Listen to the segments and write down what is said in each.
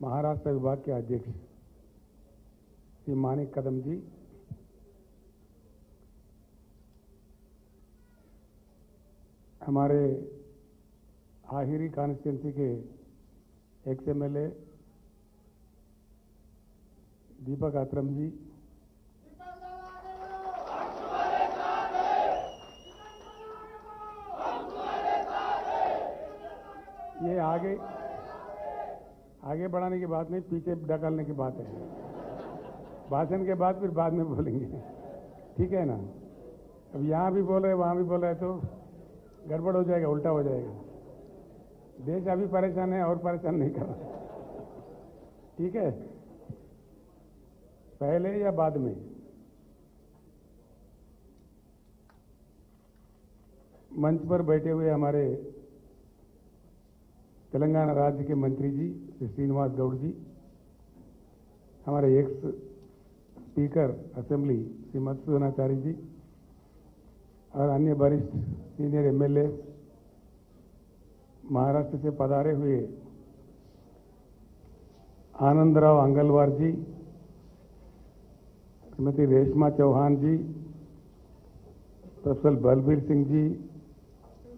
महाराष्ट्र विभाग के अध्यक्ष श्री मानिक कदम जी, हमारे आहिरी कॉन्स्टिट्यूंसी के एक्स एमएलए दीपक आत्रम जी, ये आगे बढ़ाने की बात नहीं, पीछे ढकलने की बात है। भाषण के बाद फिर बाद में बोलेंगे, ठीक है ना। अब यहाँ भी बोल रहे वहाँ भी बोल रहे तो गड़बड़ हो जाएगा, उल्टा हो जाएगा। देश अभी परेशान है और परेशान नहीं करना, ठीक है। पहले या बाद में? मंच पर बैठे हुए हमारे तेलंगाना राज्य के मंत्री जी श्री श्रीनिवास गौड़ जी, हमारे एक्स स्पीकर असेंबली श्री मधुसूदनाचारी जी और अन्य वरिष्ठ सीनियर एमएलए, महाराष्ट्र से पधारे हुए आनंदराव अंगलवार जी, श्रीमती रेशमा चौहान जी, प्रोफेसर बलबीर सिंह जी,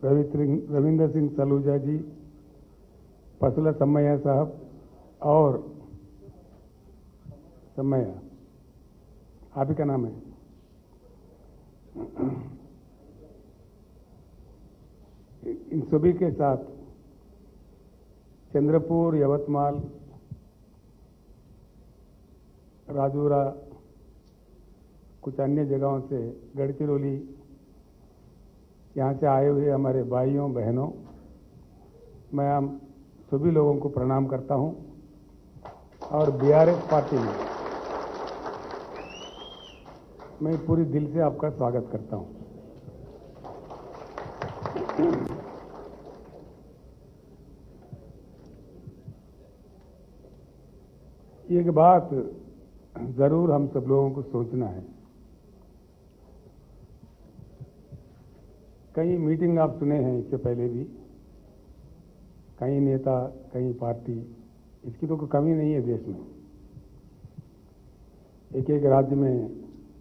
रविंदर सिंह सलूजा जी, पसला सम्मैया साहब और सम्मैया, आप ही का नाम है, इन सभी के साथ चंद्रपुर, यवतमाल, राजूरा, कुछ अन्य जगहों से, गढ़चिरौली, यहाँ से आए हुए हमारे भाइयों बहनों, मैं हम सभी लोगों को प्रणाम करता हूं और बीआरएस पार्टी में मैं पूरी दिल से आपका स्वागत करता हूं। एक बात जरूर हम सब लोगों को सोचना है। कई मीटिंग आप सुने हैं इससे पहले भी, कई नेता, कई पार्टी, इसकी तो कोई कमी नहीं है देश में। एक एक राज्य में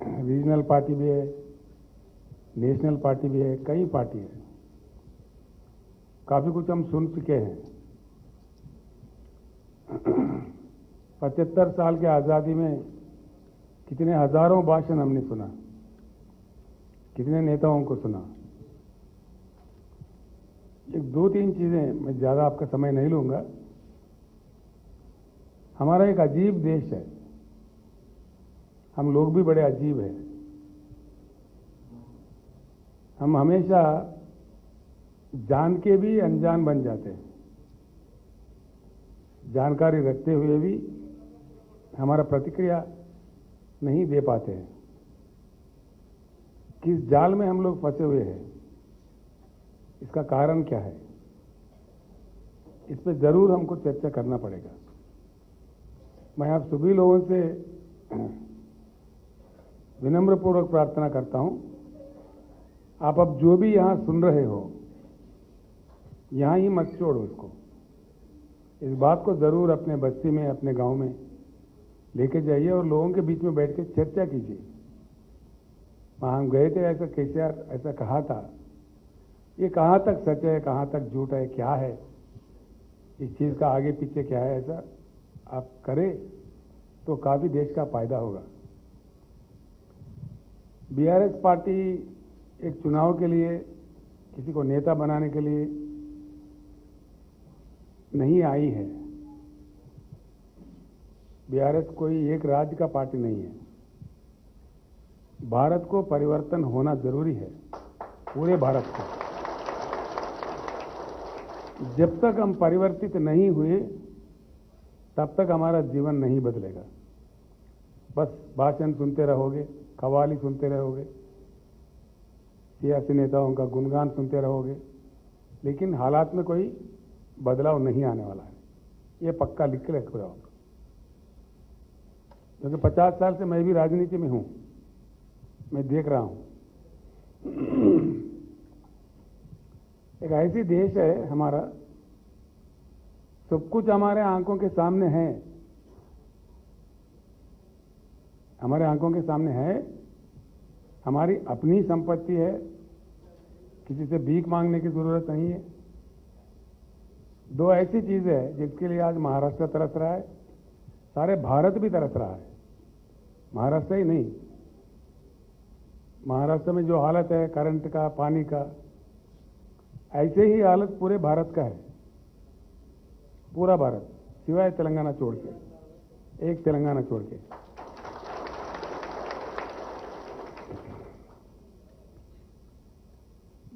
रीजनल पार्टी भी है, नेशनल पार्टी भी है, कई पार्टी है। काफी कुछ हम सुन चुके हैं। 75 साल के आज़ादी में कितने हजारों भाषण हमने सुना, कितने नेताओं को सुना। एक दो तीन चीजें, मैं ज्यादा आपका समय नहीं लूंगा। हमारा एक अजीब देश है, हम लोग भी बड़े अजीब हैं। हम हमेशा जान के भी अनजान बन जाते हैं, जानकारी रखते हुए भी हमारा प्रतिक्रिया नहीं दे पाते हैं। किस जाल में हम लोग फंसे हुए हैं, इसका कारण क्या है, इस पर जरूर हमको चर्चा करना पड़ेगा। मैं आप सभी लोगों से विनम्रपूर्वक प्रार्थना करता हूं, आप अब जो भी यहां सुन रहे हो, यहां ही मत छोड़ो इसको। इस बात को जरूर अपने बस्ती में, अपने गांव में लेके जाइए और लोगों के बीच में बैठ के चर्चा कीजिए। वहां हम गए थे, ऐसा केसीआर ऐसा कहा था, ये कहाँ तक सच है, कहाँ तक झूठ है, क्या है, इस चीज का आगे पीछे क्या है, ऐसा आप करें तो काफी देश का फायदा होगा। बीआरएस पार्टी एक चुनाव के लिए, किसी को नेता बनाने के लिए नहीं आई है। बीआरएस कोई एक राज्य का पार्टी नहीं है। भारत को परिवर्तन होना जरूरी है, पूरे भारत को। जब तक हम परिवर्तित नहीं हुए तब तक हमारा जीवन नहीं बदलेगा। बस भाषण सुनते रहोगे, कव्वाली सुनते रहोगे, सियासी नेताओं का गुणगान सुनते रहोगे, लेकिन हालात में कोई बदलाव नहीं आने वाला है। ये पक्का लिख के रखो आप, क्योंकि 50 साल से मैं भी राजनीति में हूं, मैं देख रहा हूं। एक ऐसी देश है हमारा, सब कुछ हमारे आंखों के सामने है, हमारे आंखों के सामने है, हमारी अपनी संपत्ति है, किसी से भीख मांगने की जरूरत नहीं है। दो ऐसी चीजें हैं जिसके लिए आज महाराष्ट्र तरस रहा है, सारे भारत भी तरस रहा है, महाराष्ट्र ही नहीं। महाराष्ट्र में जो हालत है करंट का, पानी का, ऐसे ही हालत पूरे भारत का है, पूरा भारत सिवाय तेलंगाना छोड़ के, एक तेलंगाना छोड़ के।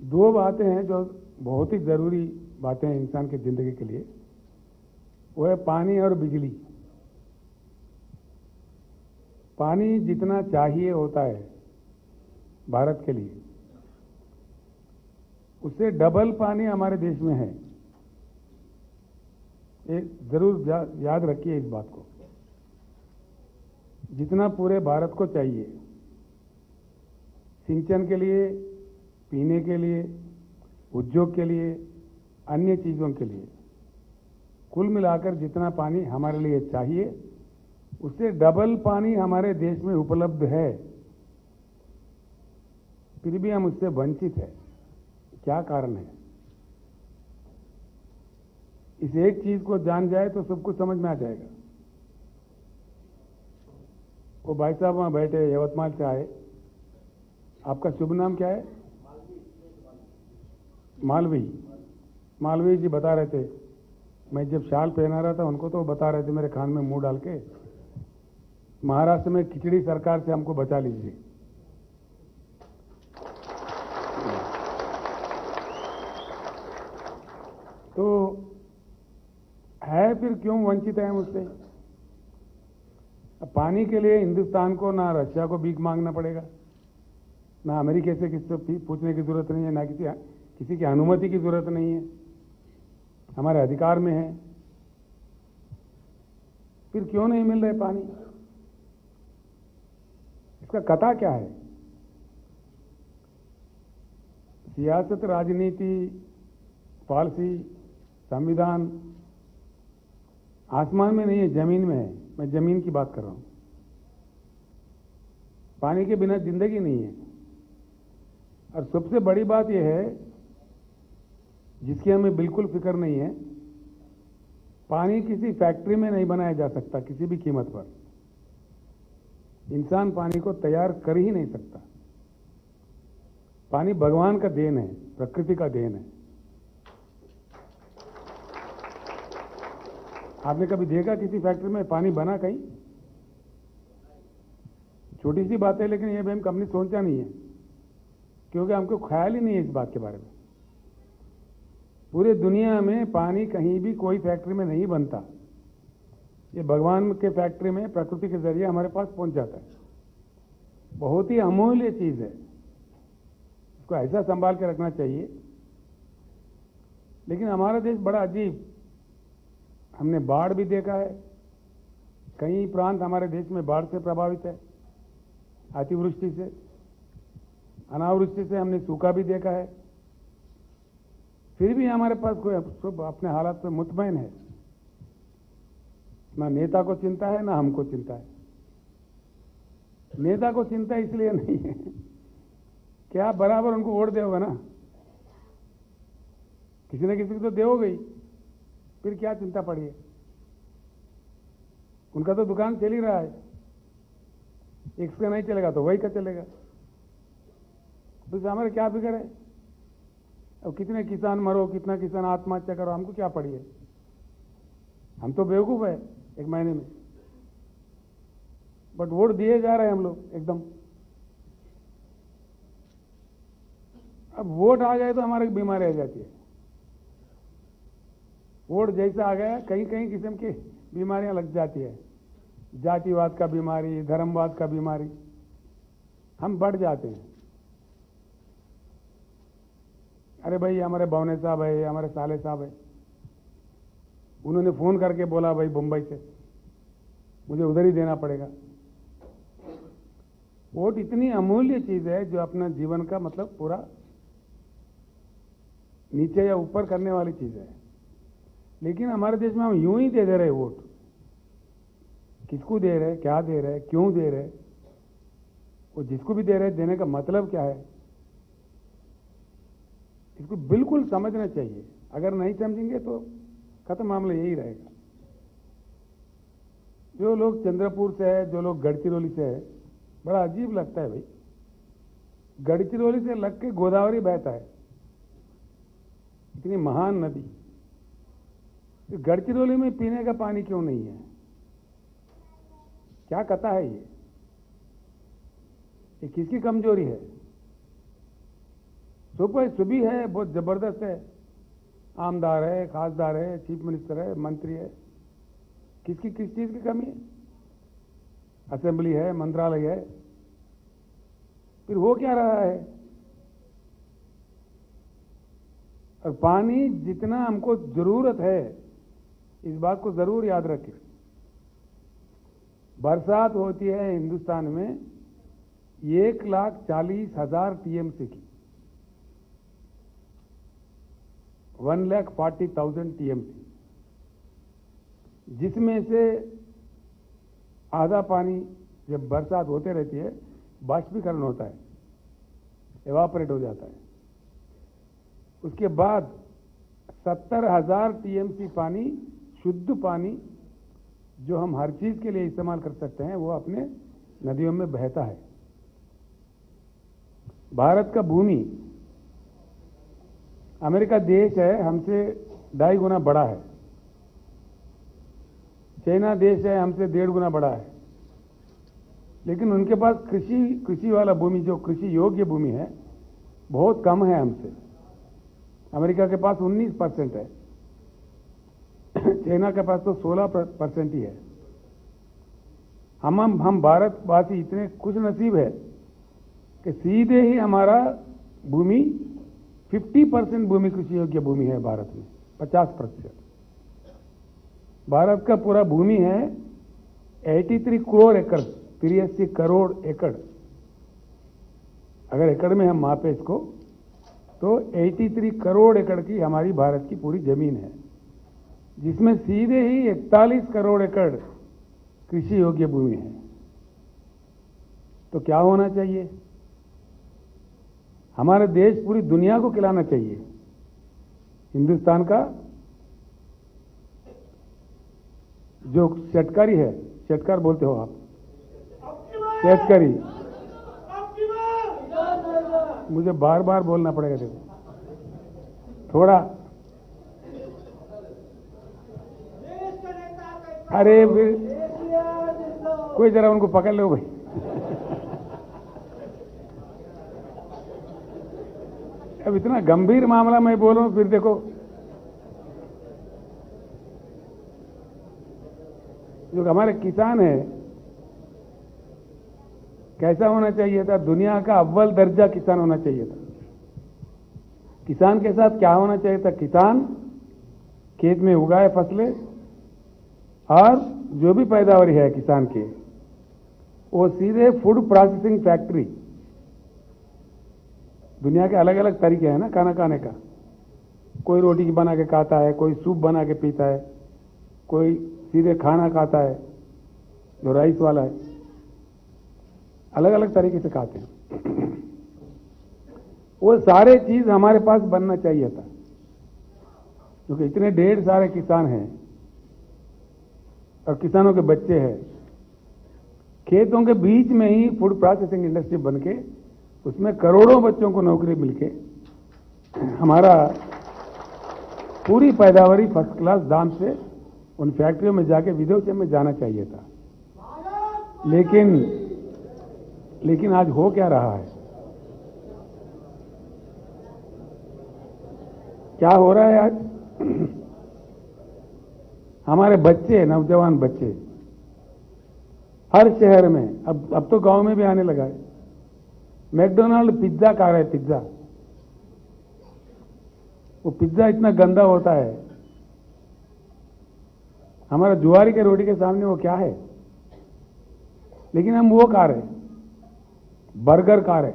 दो बातें हैं जो बहुत ही जरूरी बातें हैं इंसान की जिंदगी के लिए, वो है पानी और बिजली। पानी जितना चाहिए होता है भारत के लिए, उससे डबल पानी हमारे देश में है। ये जरूर याद रखिए इस बात को। जितना पूरे भारत को चाहिए सिंचन के लिए, पीने के लिए, उद्योग के लिए, अन्य चीजों के लिए, कुल मिलाकर जितना पानी हमारे लिए चाहिए उससे डबल पानी हमारे देश में उपलब्ध है, फिर भी हम उससे वंचित हैं। क्या कारण है? इस एक चीज को जान जाए तो सब कुछ समझ में आ जाएगा। वो भाई साहब वहां बैठे, यवतमाल से आए। आपका शुभ नाम क्या है? मालवी। मालवी जी बता रहे थे, मैं जब शाल पहना रहा था उनको तो बता रहे थे मेरे कान में मुंह डाल के, महाराष्ट्र में खिचड़ी सरकार से हमको बचा लीजिए। तो है, फिर क्यों वंचित है मुझसे? पानी के लिए हिंदुस्तान को ना रशिया को भीख मांगना पड़ेगा, ना अमेरिका से किसी से पूछने की जरूरत नहीं है, ना किसी की अनुमति की जरूरत नहीं है, हमारे अधिकार में है। फिर क्यों नहीं मिल रहे पानी? इसका कथा क्या है? सियासत, राजनीति, पॉलिसी, संविधान आसमान में नहीं है, जमीन में है। मैं जमीन की बात कर रहा हूं। पानी के बिना जिंदगी नहीं है। और सबसे बड़ी बात यह है जिसकी हमें बिल्कुल फिक्र नहीं है, पानी किसी फैक्ट्री में नहीं बनाया जा सकता किसी भी कीमत पर। इंसान पानी को तैयार कर ही नहीं सकता। पानी भगवान का देन है, प्रकृति का देन है। आपने कभी देखा किसी फैक्ट्री में पानी बना कहीं? छोटी सी बात है, लेकिन यह भी हम कभी सोचा नहीं है, क्योंकि हमको ख्याल ही नहीं है इस बात के बारे में। पूरे दुनिया में पानी कहीं भी कोई फैक्ट्री में नहीं बनता, ये भगवान के फैक्ट्री में प्रकृति के जरिए हमारे पास पहुंच जाता है। बहुत ही अमूल्य चीज है, इसको ऐसा संभाल के रखना चाहिए। लेकिन हमारा देश बड़ा अजीब, हमने बाढ़ भी देखा है, कई प्रांत हमारे देश में बाढ़ से प्रभावित है, अतिवृष्टि से, अनावृष्टि से हमने सूखा भी देखा है। फिर भी हमारे पास कोई सब अपने हालात पे मुतमईन है। ना नेता को चिंता है, ना हमको चिंता है। नेता को चिंता इसलिए नहीं है कि आप बराबर उनको वोट दोगे ना, किसी न किसी को तो दोगे ही, फिर क्या चिंता पड़ी है? उनका तो दुकान चल ही रहा है, एक का नहीं चलेगा तो वही का चलेगा, तो हमारे क्या फिक्र है? अब कितने किसान मरो, कितना किसान आत्महत्या करो, हमको क्या पड़ी है? हम तो बेवकूफ है एक महीने में, बट वोट दिए जा रहे हैं हम लोग एकदम। अब वोट आ जाए तो हमारे बीमारी आ जाती है। वोट जैसा आ गया, कहीं कहीं किस्म की बीमारियां लग जाती है, जातिवाद का बीमारी, धर्मवाद का बीमारी, हम बढ़ जाते हैं। अरे भाई हमारे बवने साहब है, हमारे साले साहब है, उन्होंने फोन करके बोला भाई मुंबई से, मुझे उधर ही देना पड़ेगा। वोट इतनी अमूल्य चीज है जो अपना जीवन का मतलब पूरा नीचे या ऊपर करने वाली चीज है। लेकिन हमारे देश में हम यूं ही दे रहे वोट। किसको दे रहे, क्या दे रहे, क्यों दे रहे, वो जिसको भी दे रहे देने का मतलब क्या है, इसको बिल्कुल समझना चाहिए। अगर नहीं समझेंगे तो खत्म मामला यही रहेगा। जो लोग चंद्रपुर से है, जो लोग गढ़चिरौली से है, बड़ा अजीब लगता है भाई। गढ़चिरौली से लग के गोदावरी बहता है, इतनी महान नदी, तो गढ़चिरौली में पीने का पानी क्यों नहीं है? क्या कथा है ये किसकी कमजोरी है? सुबह है, बहुत जबरदस्त है, आमदार है, खासदार है, चीफ मिनिस्टर है, मंत्री है, किस चीज की कमी है? असेंबली है, मंत्रालय है, फिर हो क्या रहा है? और पानी जितना हमको जरूरत है, इस बात को जरूर याद रखें। बरसात होती है हिंदुस्तान में 1,40,000 टीएमसी की, 1,40,000 टीएमसी, जिसमें से आधा पानी जब बरसात होते रहती है बाष्पीकरण होता है, एवापोरेट हो जाता है। उसके बाद 70,000 टीएमसी पानी, शुद्ध पानी, जो हम हर चीज के लिए इस्तेमाल कर सकते हैं, वो अपने नदियों में बहता है। भारत का भूमि, अमेरिका देश है, हमसे 2.5 गुना बड़ा है। चाइना देश है, हमसे 1.5 गुना बड़ा है। लेकिन उनके पास कृषि वाला भूमि, जो कृषि योग्य भूमि है, बहुत कम है हमसे। अमेरिका के पास 19% है, चाइना के पास तो 16% ही है। हम भारतवासी इतने खुश नसीब है कि सीधे ही हमारा भूमि 50% भूमि कृषि योग्य भूमि है भारत में, 50%। भारत का पूरा भूमि है 83 करोड़ एकड़, 83 करोड़ एकड़। अगर एकड़ में हम मापे इसको तो 83 करोड़ एकड़ की हमारी भारत की पूरी जमीन है, जिसमें सीधे ही 41 करोड़ एकड़ कृषि योग्य भूमि है। तो क्या होना चाहिए? हमारा देश पूरी दुनिया को खिलाना चाहिए। हिंदुस्तान का जो शेतकारी है, शेतकार बोलते हो आप, शेतकारी, मुझे बार बार बोलना पड़ेगा, देखो थोड़ा, अरे फिर कोई जरा उनको पकड़ लो भाई। अब इतना गंभीर मामला मैं बोल रहा हूं, फिर देखो जो हमारे किसान है, कैसा होना चाहिए था? दुनिया का अव्वल दर्जा किसान होना चाहिए था। किसान के साथ क्या होना चाहिए था? किसान खेत में उगाए फसलें, और जो भी पैदावार है किसान की, वो सीधे फूड प्रोसेसिंग फैक्ट्री, दुनिया के अलग अलग तरीके हैं ना खाना खाने का। कोई रोटी बना के खाता है, कोई सूप बना के पीता है, कोई सीधे खाना खाता है जो राइस वाला है, अलग अलग तरीके से खाते हैं। वो सारे चीज हमारे पास बनना चाहिए था, क्योंकि इतने ढेर सारे किसान हैं और किसानों के बच्चे हैं। खेतों के बीच में ही फूड प्रोसेसिंग इंडस्ट्री बनके उसमें करोड़ों बच्चों को नौकरी मिलके हमारा पूरी पैदावारी फर्स्ट क्लास दाम से उन फैक्ट्रियों में जाके विदेशों में जाना चाहिए था। लेकिन आज हो क्या रहा है? क्या हो रहा है आज? हमारे बच्चे, नौजवान बच्चे हर शहर में, अब तो गांव में भी आने लगा है, मैकडोनाल्ड पिज्जा खा रहे हैं। पिज्जा, वो पिज्जा इतना गंदा होता है, हमारा ज्वारी के रोटी के सामने वो क्या है? लेकिन हम वो खा रहे, बर्गर खा रहे,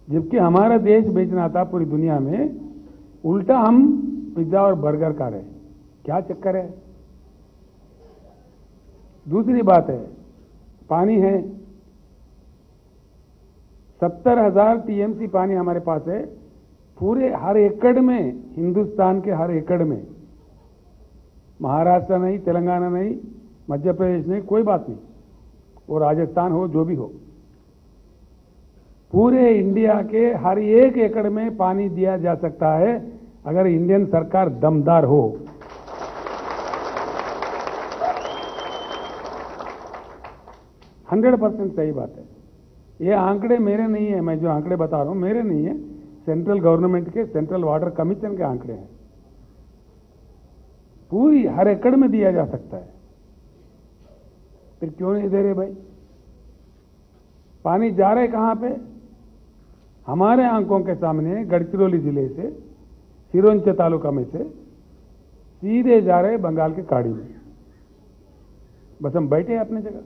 जबकि हमारा देश बेचना था पूरी दुनिया में। उल्टा हम पिज्जा और बर्गर खा रहे हैं। क्या चक्कर है? दूसरी बात है, पानी है, 70,000 टीएमसी पानी हमारे पास है पूरे हर एकड़ में, हिंदुस्तान के हर एकड़ में। महाराष्ट्र नहीं, तेलंगाना नहीं, मध्य प्रदेश नहीं, कोई बात नहीं, वो राजस्थान हो, जो भी हो, पूरे इंडिया के हर एक एकड़ में पानी दिया जा सकता है अगर इंडियन सरकार दमदार हो। हंड्रेड % सही बात है। ये आंकड़े मेरे नहीं है, मैं जो आंकड़े बता रहा हूं मेरे नहीं है, सेंट्रल गवर्नमेंट के, सेंट्रल वाटर कमीशन के आंकड़े हैं। पूरी हर एकड़ में दिया जा सकता है, फिर क्यों नहीं दे रहे भाई? पानी जा रहे कहां पे? हमारे आंखों के सामने गढ़चिरौली जिले से, सिरोंच तालुका में से सीधे जा रहे बंगाल के खाड़ी में। बस हम बैठे हैं अपनी जगह।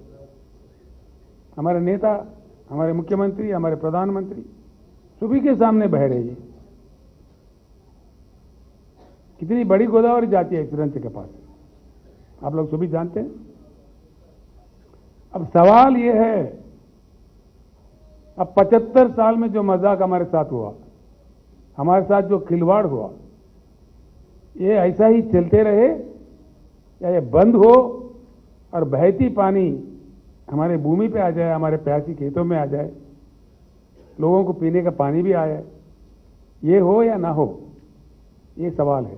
हमारे नेता, हमारे मुख्यमंत्री, हमारे प्रधानमंत्री सभी के सामने बह रहे हैं। कितनी बड़ी गोदावरी जाती है सिरोंच के पास, आप लोग सभी जानते हैं। अब सवाल यह है, अब 75 साल में जो मजाक हमारे साथ हुआ, हमारे साथ जो खिलवाड़ हुआ, ये ऐसा ही चलते रहे या ये बंद हो और बहती पानी हमारे भूमि पे आ जाए, हमारे प्यासी खेतों में आ जाए, लोगों को पीने का पानी भी आए, ये हो या ना हो, ये सवाल है।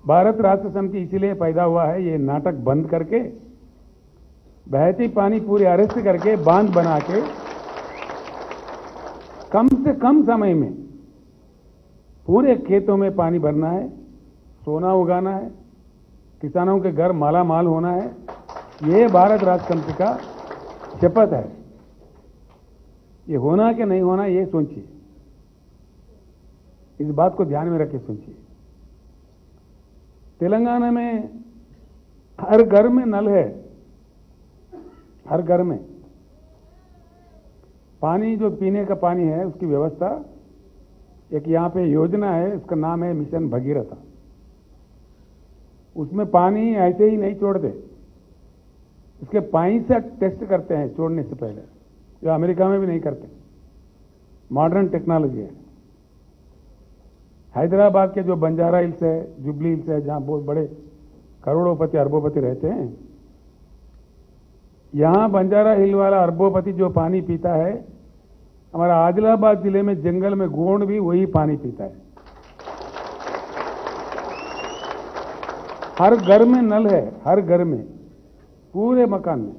भारत राष्ट्र समिति इसीलिए पैदा हुआ है, ये नाटक बंद करके, बहती पानी पूरे अरेस्ट करके, बांध बना के कम से कम समय में पूरे खेतों में पानी भरना है, सोना उगाना है, किसानों के घर माला माल होना है। ये भारत राष्ट्र समिति का शपथ है। ये होना कि नहीं होना, ये सोचिए, इस बात को ध्यान में रख के सोचिए। तेलंगाना में हर घर में नल है, हर घर में पानी, जो पीने का पानी है उसकी व्यवस्था, एक यहां पे योजना है, उसका नाम है मिशन भगीरथ। उसमें पानी ऐसे ही नहीं छोड़ते, इसके पानी से टेस्ट करते हैं छोड़ने से पहले, जो अमेरिका में भी नहीं करते। मॉडर्न टेक्नोलॉजी है। हैदराबाद के जो बंजारा हिल्स है, जुबली हिल्स है, जहां बहुत बड़े करोड़ोंपति अरबोपति रहते हैं, यहां बंजारा हिल वाला अरबोपति जो पानी पीता है, हमारा आदिलाबाद जिले में जंगल में गोंड भी वही पानी पीता है। हर घर में नल है, हर घर में, पूरे मकान में,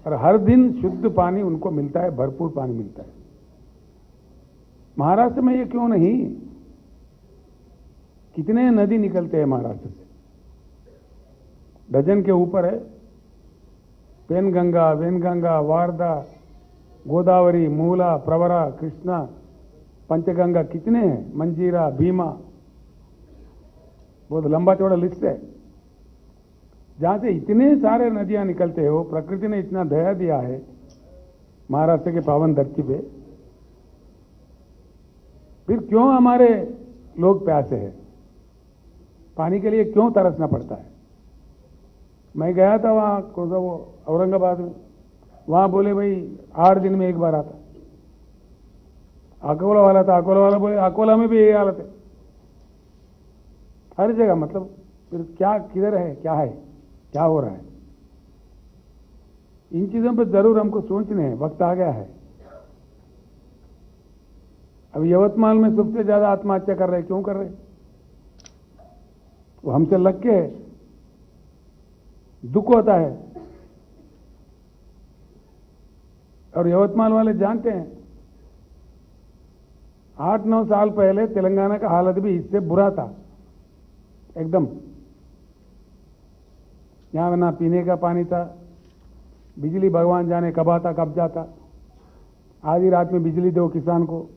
और हर दिन शुद्ध पानी उनको मिलता है, भरपूर पानी मिलता है। महाराष्ट्र में ये क्यों नहीं? कितने नदी निकलते हैं महाराष्ट्र से, डजन के ऊपर है। पेनगंगा, वेनगंगा, वारदा, गोदावरी, मूला, प्रवरा, कृष्णा, पंचगंगा, कितने हैं, मंजीरा, भीमा, बहुत लंबा चौड़ा लिस्ट है। जहां से इतने सारे नदियां निकलते हो, प्रकृति ने इतना दया दिया है महाराष्ट्र के पावन धरती पे, फिर क्यों हमारे लोग प्यासे हैं? पानी के लिए क्यों तरसना पड़ता है? मैं गया था वहां, कौन सा वो औरंगाबाद में, वहां बोले भाई 8 दिन में एक बार आता। अकोला वाला था, अकोला वाला बोले अकोला में भी यही हालत है, हर जगह। मतलब फिर क्या, किधर है, क्या है, क्या हो रहा है? इन चीजों पर जरूर हमको सोचने हैं, वक्त आ गया है। अब यवतमाल में सबसे ज्यादा आत्महत्या कर रहे, क्यों कर रहे? वो हमसे लग के है, दुख होता है। और यवतमाल वाले जानते हैं, 8-9 साल पहले तेलंगाना का हालत भी इससे बुरा था एकदम। यहां ना पीने का पानी था, बिजली भगवान जाने कब आता कब जाता। आधी रात में बिजली दो किसान को,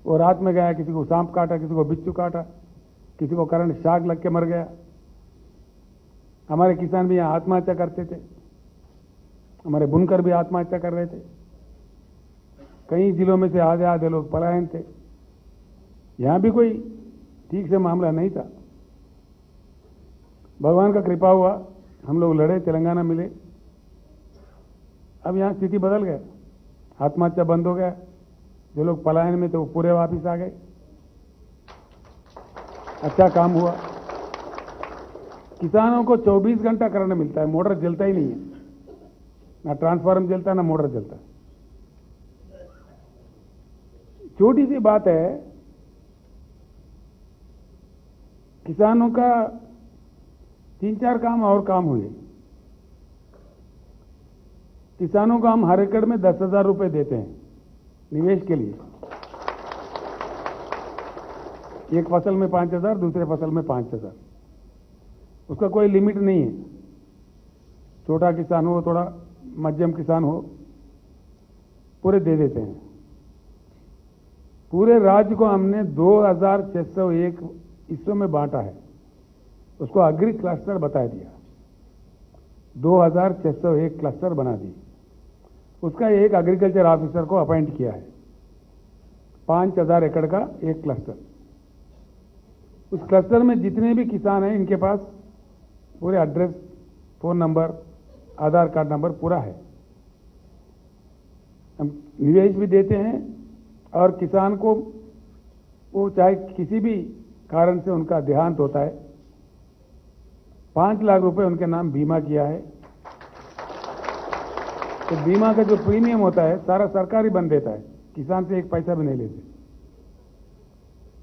वो रात में गया, किसी को सांप काटा, किसी को बिच्छू काटा, किसी को करंट शाक लग के मर गया। हमारे किसान भी यहां आत्महत्या करते थे, हमारे बुनकर भी आत्महत्या कर रहे थे। कई जिलों में से आधे आधे लोग पलायन थे। यहां भी कोई ठीक से मामला नहीं था। भगवान का कृपा हुआ, हम लोग लड़े, तेलंगाना मिले। अब यहां स्थिति बदल गया, आत्महत्या बंद हो गया, जो लोग पलायन में थे वो पूरे वापिस आ गए। अच्छा काम हुआ। किसानों को 24 घंटा करंट मिलता है, मोटर जलता ही नहीं है, ना ट्रांसफार्मर जलता ना मोटर जलता। छोटी सी बात है, किसानों का 3-4 काम और काम हुए। किसानों को हम हर एकड़ में 10,000 रुपए देते हैं निवेश के लिए। एक फसल में 5,000, दूसरे फसल में 5,000। उसका कोई लिमिट नहीं है। छोटा किसान हो, थोड़ा मध्यम किसान हो, पूरे दे देते हैं। पूरे राज्य को हमने 2,601 हिस्सों में बांटा है, उसको अग्री क्लस्टर बता दिया। 2,601 क्लस्टर बना दी। उसका एक एग्रीकल्चर ऑफिसर को अपॉइंट किया है। 5,000 एकड़ का एक क्लस्टर। उस क्लस्टर में जितने भी किसान हैं, इनके पास पूरे एड्रेस, फोन नंबर, आधार कार्ड नंबर पूरा है। हम निवेश भी देते हैं और किसान को वो चाहे किसी भी कारण से उनका देहांत होता है, 5 लाख रुपए उनके नाम बीमा किया है। तो बीमा का जो प्रीमियम होता है सारा सरकार ही बन देता है, किसान से एक पैसा भी नहीं लेते।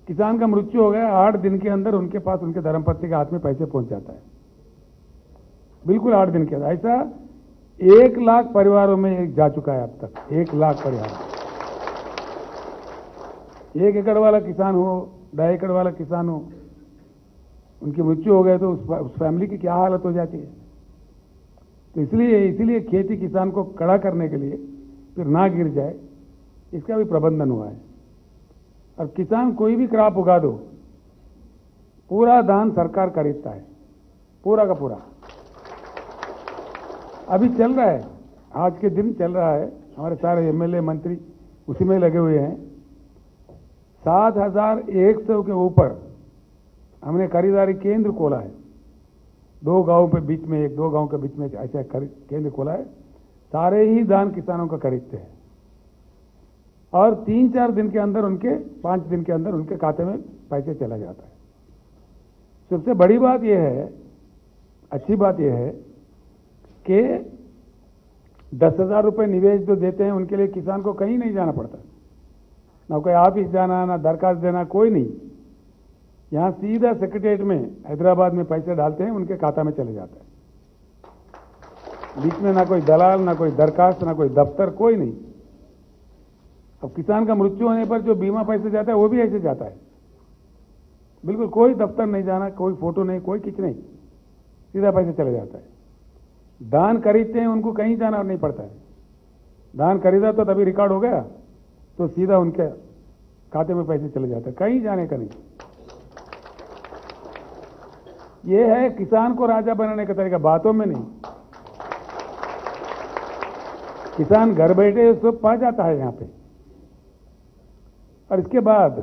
किसान का मृत्यु हो गया, 8 दिन के अंदर उनके पास उनके धर्मपत्नी के हाथ में पैसे पहुंच जाता है, बिल्कुल 8 दिन के अंदर। ऐसा 1 लाख परिवारों में जा चुका है अब तक, 1 लाख परिवार। 1 एकड़ वाला किसान हो, 2.5 एकड़ वाला किसान हो, उनकी मृत्यु हो गए तो उस फैमिली की क्या हालत हो जाती है। तो इसलिए खेती किसान को कड़ा करने के लिए, फिर ना गिर जाए, इसका भी प्रबंधन हुआ है। और किसान कोई भी क्रॉप उगा दो, पूरा धान सरकार खरीदता है, पूरा का पूरा। अभी चल रहा है, आज के दिन चल रहा है, हमारे सारे एमएलए मंत्री उसी में लगे हुए हैं। 7,100 के ऊपर हमने खरीदारी केंद्र खोला है। 2 गांव पे बीच में, 1-2 गांव के बीच में ऐसा केंद्र खोला है। सारे ही धान किसानों का खरीदते हैं और 3-4 दिन के अंदर उनके, 5 दिन के अंदर उनके खाते में पैसे चला जाता है। सबसे बड़ी बात यह है, अच्छी बात यह है कि 10,000 रुपए निवेश जो देते हैं उनके लिए किसान को कहीं नहीं जाना पड़ता, ना कोई ऑफिस जाना, ना दरखास्त देना, कोई नहीं। यहां सीधा सेक्रेटरीट में हैदराबाद में पैसे डालते हैं, उनके खाता में चले जाता है। बीच में ना कोई दलाल, ना कोई दरखास्त, ना कोई दफ्तर, कोई नहीं। अब किसान का मृत्यु होने पर जो बीमा पैसे जाता है वो भी ऐसे जाता है, बिल्कुल कोई दफ्तर नहीं जाना, कोई फोटो नहीं, कोई कुछ नहीं, सीधा पैसे चले जाता है। धान खरीदते हैं, उनको कहीं जाना नहीं पड़ता है। धान खरीदा तो तभी रिकॉर्ड हो गया, तो सीधा उनके खाते में पैसे चले जाते हैं, कहीं जाने का नहीं। यह है किसान को राजा बनाने का तरीका, बातों में नहीं। किसान घर बैठे सब पा जाता है यहां पे। और इसके बाद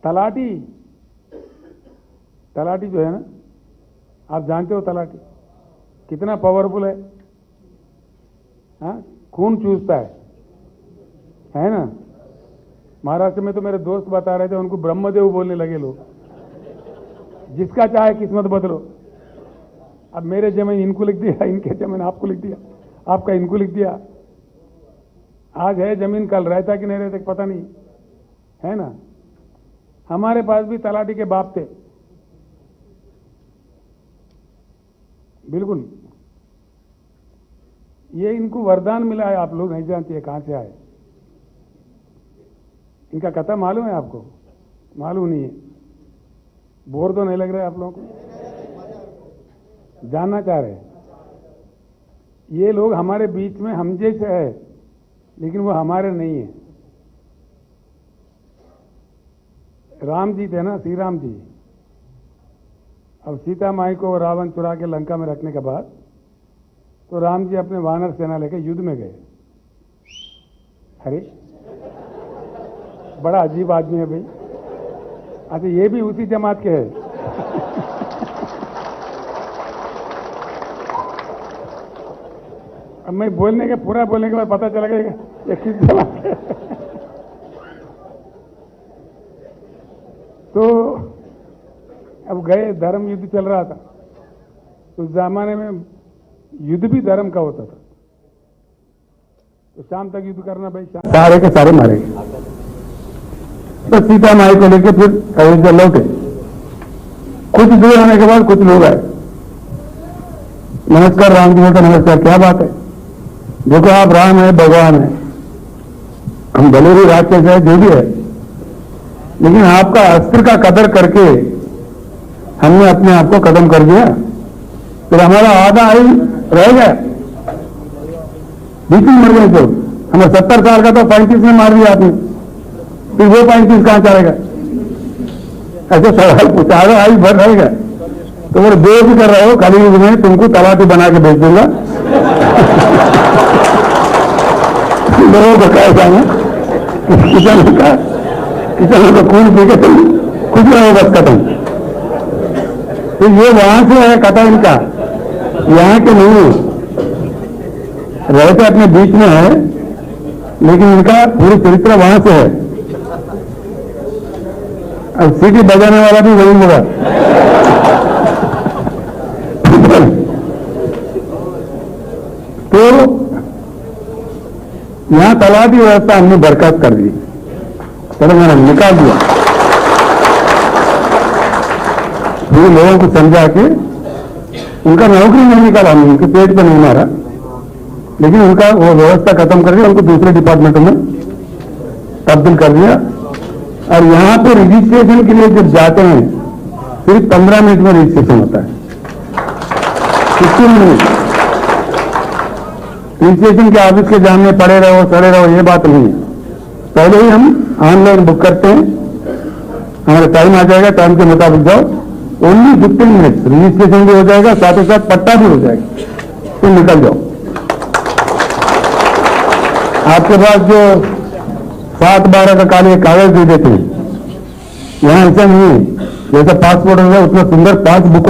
तलाटी जो है ना, आप जानते हो तलाटी कितना पावरफुल है। हाँ, खून चूसता है ना। महाराष्ट्र में तो मेरे दोस्त बता रहे थे, उनको ब्रह्मदेव बोलने लगे लोग, जिसका चाहे किस्मत बदलो। अब मेरे जमीन इनको लिख दिया, इनके जमीन आपको लिख दिया, आपका इनको लिख दिया। आज है जमीन, कल रहता कि नहीं रहता पता नहीं, है ना। हमारे पास भी तलाटी के बाप थे, बिल्कुल। ये इनको वरदान मिला है, आप लोग नहीं जानते है कहां से आए। इनका कथा मालूम है आपको? मालूम नहीं है? बोर तो नहीं लग रहा है आप लोगों को? जानना चाह रहे हैं? ये लोग हमारे बीच में हम जैसे है, लेकिन वो हमारे नहीं है। राम जी थे ना, श्री राम जी। अब सीता माई को रावण चुरा के लंका में रखने के बाद तो राम जी अपने वानर सेना लेकर युद्ध में गए। अरे बड़ा अजीब आदमी है भाई। अच्छा, ये भी उसी जमात के है। अब मैं पूरा बोलने के बाद पता चला कि ये किस जमात के है। तो अब गए, धर्म युद्ध चल रहा था। उस जमाने में युद्ध भी धर्म का होता था। तो शाम तक युद्ध करना भाई, सारे के सारे मारे। तो सीता माई को लेकर फिर अयोध्या लौटे। कुछ दूर आने के बाद कुछ लोग आए, नमस्कार राम जी का, नमस्कार, क्या बात है? देखो आप राम है, भगवान है, हम भले भी राक्षस है, जो भी है, लेकिन आपका अस्त्र का कदर करके हमने अपने आप को खत्म कर दिया। फिर हमारा आधा आयु रह गया, बीच में मर गए। तो हमें 70 साल का तो 35 में मार दिया आपने, फिर वो 35 कहां चलेगा? ऐसे सवाल पूछा, आधा आयु भर रहेगा। तो वो देर भी कर रहे हो, खाली युग में तुमको तलाटी बना के भेज दूंगा। लोगों को कहा जाना, किसानों का खून पी के तुम कुछ रहो, बस खत्म। तो ये वहां से है कथा इनका, यहाँ के नहीं रहते, अपने बीच में है, लेकिन इनका पूरी चरित्र वहां से है। अब सीटी बजाने वाला भी वही होगा। तो यहां तलाटी व्यवस्था हमने बर्खास्त कर दी, तेलंगाना निकाल दिया। फिर लोगों को समझा के उनका नौकरी नहीं निकाला, हमने उनके पेट पे नहीं मारा, लेकिन उनका वो व्यवस्था खत्म करके उनको दूसरे डिपार्टमेंटों में तब्दील कर दिया। और यहां पे रजिस्ट्रेशन के लिए जब जाते हैं सिर्फ 15 मिनट में रजिस्ट्रेशन होता है, 15 मिनट। रजिस्ट्रेशन के ऑफिस के जाम में पड़े रहो, सड़े रहो, ये बात नहीं है। पहले ही हम ऑनलाइन बुक करते हैं, हमारा टाइम आ जाएगा, टाइम के मुताबिक जाओ, ओनली 15 मिनट रजिस्ट्रेशन भी हो जाएगा, साथ ही साथ पट्टा भी हो जाएगा, फिर निकल जाओ। आपके पास जो 7/12 का काले कागज दे देते हैं, यहां ऐसा नहीं है। जैसा पासपोर्ट होगा उतना सुंदर 5 बुक